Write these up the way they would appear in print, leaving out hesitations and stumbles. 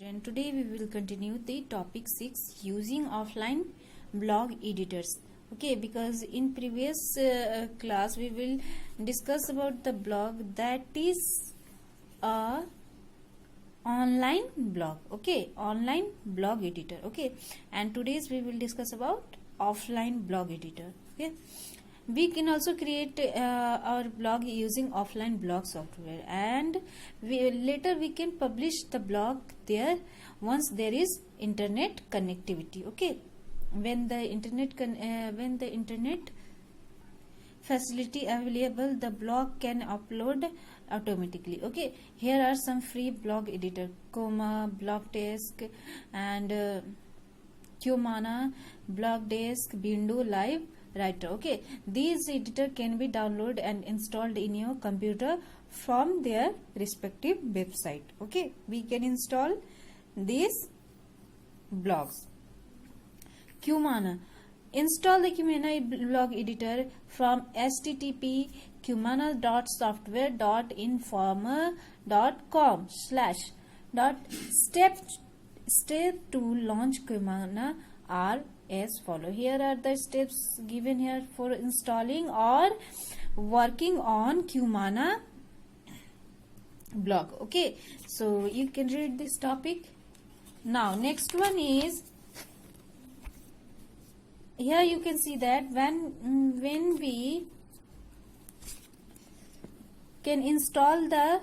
and today we will continue the topic 6, using offline blog editors. Okay, because in previous class we will discuss about the blog that is a online blog. Okay, online blog editor. Okay, and today's we will discuss about offline blog editor. Okay, we can also create our blog using offline blog software, and later we can publish the blog there once there is internet connectivity. Okay, when the internet facility available, the blog can upload automatically. Okay, here are some free blog editor: Coma, Blogdesk, and Qmana, Blogdesk, Bindu, Live Writer. Okay, these editor can be downloaded and installed in your computer from their respective website. Okay, we can install these blogs. Qmana. Install the Qmana blog editor from http://qmana.software.informa.com/step to launch Qmana are as follow. Here are the steps given here for installing or working on Qmana blog. Okay, so you can read this topic. Now next one is, here you can see that when we can install the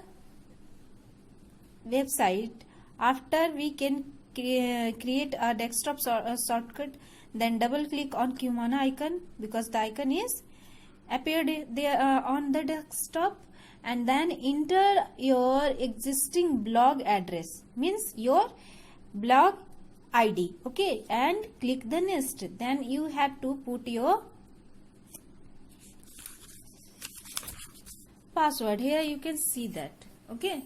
website, after we can create a desktop shortcut, then double click on Qmana icon, because the icon is appeared there on the desktop, and then enter your existing blog address, means your blog ID. Okay, and click the next. Then you have to put your password. Here you can see that. Okay,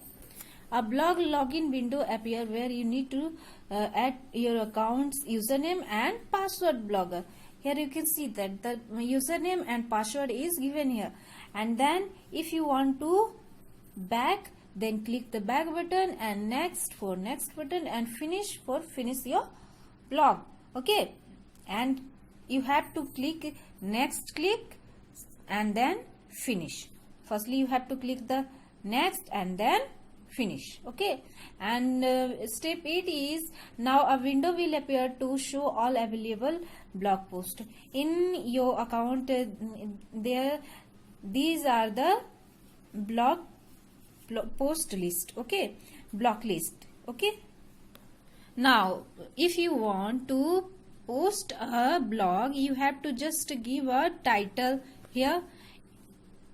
a blog login window appear where you need to add your account's username and password. Blogger, here you can see that the username and password is given here, and then if you want to back, then click the back button, and next for next button, and finish for finish your blog. Okay, and you have to click next, click, and then finish. Firstly you have to click the next and then finish. Okay, and step 8 is, now a window will appear to show all available blog posts in your account. There, these are the blog post list. Okay, block list. Okay, now if you want to post a blog, you have to just give a title. Here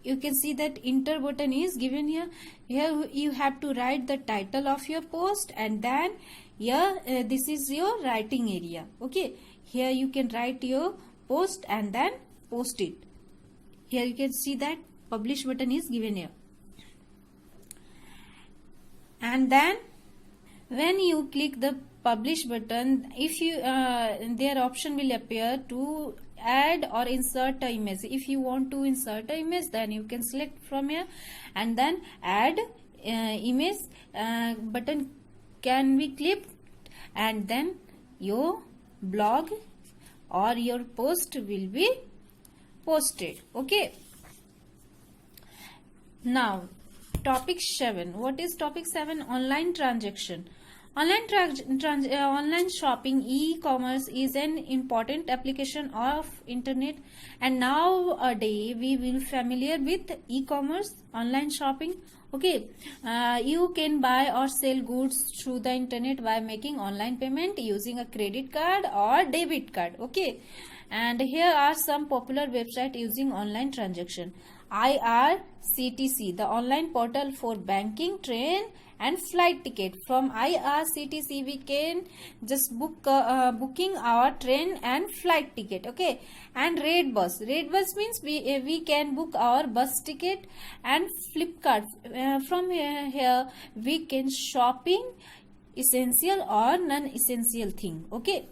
you can see that enter button is given here. Here you have to write the title of your post, and then here this is your writing area. Okay, here you can write your post and then post it. Here you can see that publish button is given here, and then when you click the publish button, if you their option will appear to add or insert a image. If you want to insert a image, then you can select from here, and then add image button can be clicked, and then your blog or your post will be posted. Okay, now topic 7. What is topic 7? Online transaction. Online shopping, e-commerce is an important application of internet, and nowadays we will familiar with e-commerce, online shopping. Okay, you can buy or sell goods through the internet by making online payment using a credit card or debit card. Okay, and here are some popular websites using online transaction. IRCTC, the online portal for banking, train and flight ticket. From IRCTC we can just booking our train and flight ticket. Okay, and Redbus means we can book our bus ticket, and Flipkart, from here we can shopping essential or non-essential thing. Okay,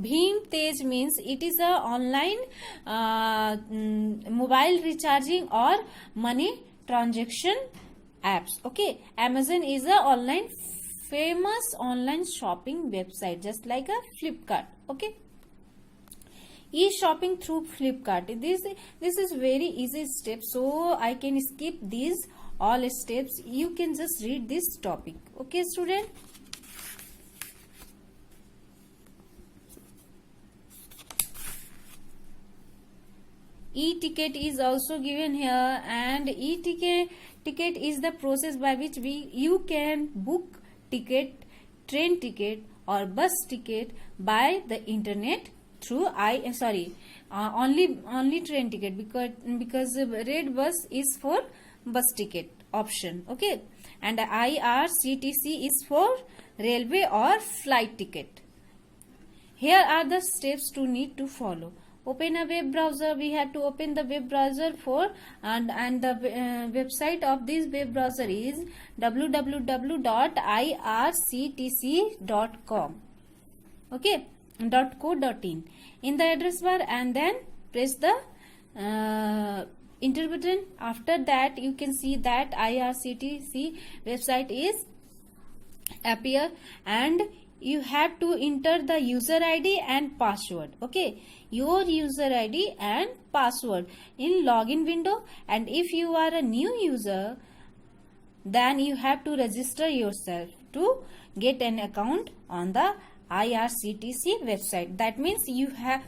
Bhim Tej means it is a online mobile recharging or money transaction apps. Okay, Amazon is a online famous online shopping website, just like a Flipkart. Okay. E-shopping through Flipkart. This is very easy step, so I can skip these all steps. You can just read this topic. Okay, student. E-ticket is also given here, and e-ticket is the process by which you can book ticket, train ticket or bus ticket by the internet through only train ticket, because red bus is for bus ticket option. Okay, and IRCTC is for railway or flight ticket. Here are the steps to need to follow. Open a web browser. We have to open the web browser for, and the website of this web browser is www.irctc.com. okay, .co.in in the address bar, and then press the enter button. After that, you can see that IRCTC website is appear, and you have to enter the user ID and password. Okay, your user ID and password in login window, and if you are a new user, then you have to register yourself to get an account on the IRCTC website. That means you have